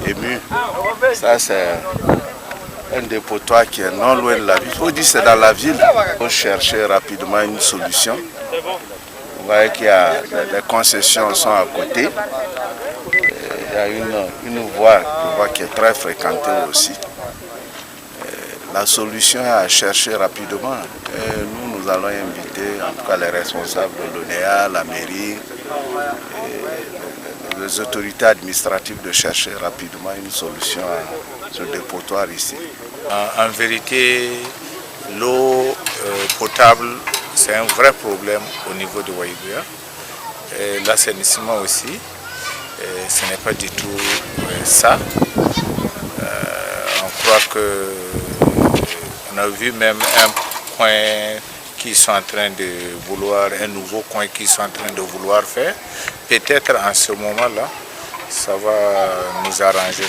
ému. Ça, c'est un dépotoir qui est non loin de la ville. Il faut dire que c'est dans la ville. Il faut chercher rapidement une solution. Vous voyez qu'il y a les concessions sont à côté. Il y a une voie, qui est très fréquentée aussi. La solution est à chercher rapidement. Et nous allons inviter en tout cas les responsables de l'ONEA, la mairie, et les autorités administratives de chercher rapidement une solution à ce dépotoir ici. En vérité, l'eau potable, c'est un vrai problème au niveau de Waïguya. L'assainissement aussi, ce n'est pas du tout ça. On croit que on a vu même un coin qui sont en train de vouloir, un nouveau coin qui sont en train de vouloir faire. Peut-être en ce moment-là, ça va nous arranger.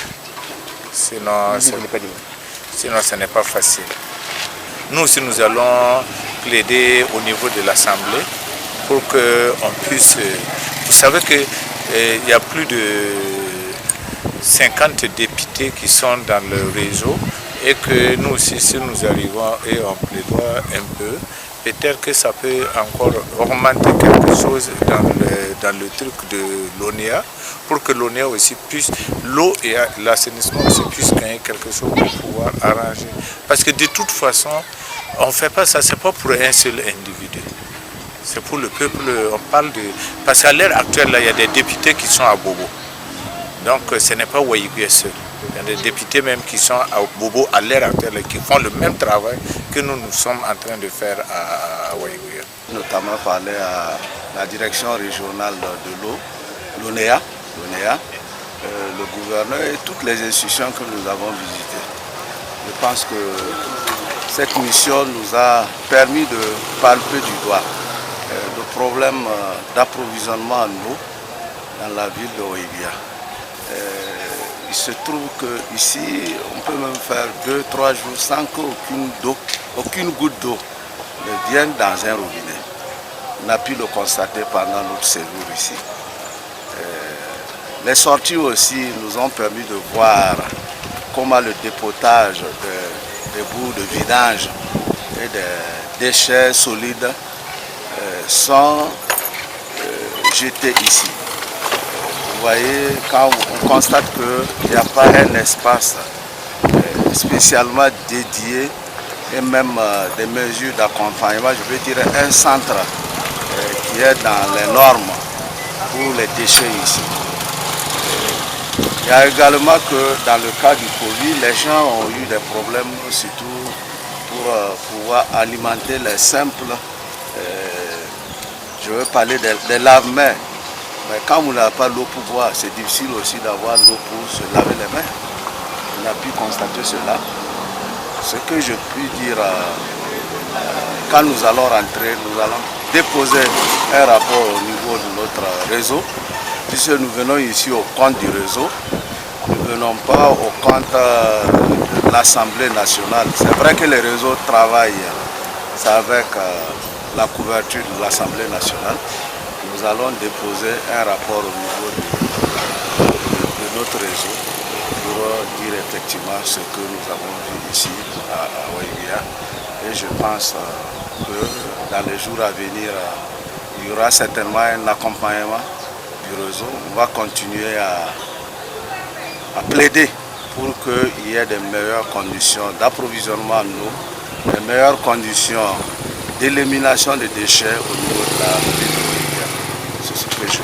Sinon, ce n'est pas facile. Nous aussi, nous allons plaider au niveau de l'Assemblée pour qu'on puisse... Vous savez qu'il y a plus de 50 députés qui sont dans le réseau et que nous aussi, si nous arrivons et on plaidoie un peu, peut-être que ça peut encore augmenter quelque chose dans le truc de l'ONEA pour que l'ONEA aussi puisse, l'eau et l'assainissement aussi puissent gagner quelque chose pour pouvoir arranger. Parce que de toute façon, on ne fait pas ça, ce n'est pas pour un seul individu. C'est pour le peuple, on parle de... Parce qu'à l'heure actuelle, là, il y a des députés qui sont à Bobo. Donc ce n'est pas Waïguya seul. Il y a des députés même qui sont à Bobo à l'heure actuelle, qui font le même travail que nous sommes en train de faire à Waïguya. Notamment parler à la direction régionale de l'eau, l'ONEA, le gouverneur et toutes les institutions que nous avons visitées. Je pense que cette mission nous a permis de palper du doigt le problème d'approvisionnement en eau dans la ville de Waïguya. Il se trouve qu'ici, on peut même faire 2-3 jours sans qu'aucune goutte d'eau ne vienne dans un robinet. On a pu le constater pendant notre séjour ici. Les sorties aussi nous ont permis de voir comment le dépotage des bouts de vidange et des déchets solides sont jetés ici. Vous voyez, quand on constate qu'il n'y a pas un espace spécialement dédié et même des mesures d'accompagnement, je veux dire un centre qui est dans les normes pour les déchets ici. Il y a également que dans le cas du Covid, les gens ont eu des problèmes surtout pour pouvoir alimenter les simples, je veux parler des lave-mains. Mais quand on n'a pas l'eau pour boire, c'est difficile aussi d'avoir l'eau pour se laver les mains. On a pu constater cela. Ce que je puis dire, quand nous allons rentrer, nous allons déposer un rapport au niveau de notre réseau. Puisque nous venons ici au compte du réseau, nous ne venons pas au compte de l'Assemblée nationale. C'est vrai que les réseaux travaillent avec la couverture de l'Assemblée nationale. Nous allons déposer un rapport au niveau de notre réseau pour dire effectivement ce que nous avons vu ici à Waïguya. Et je pense que dans les jours à venir, il y aura certainement un accompagnement du réseau. On va continuer à plaider pour qu'il y ait de meilleures conditions d'approvisionnement en eau, de meilleures conditions d'élimination des déchets au niveau de la ville de Waïguya. C'est ce que je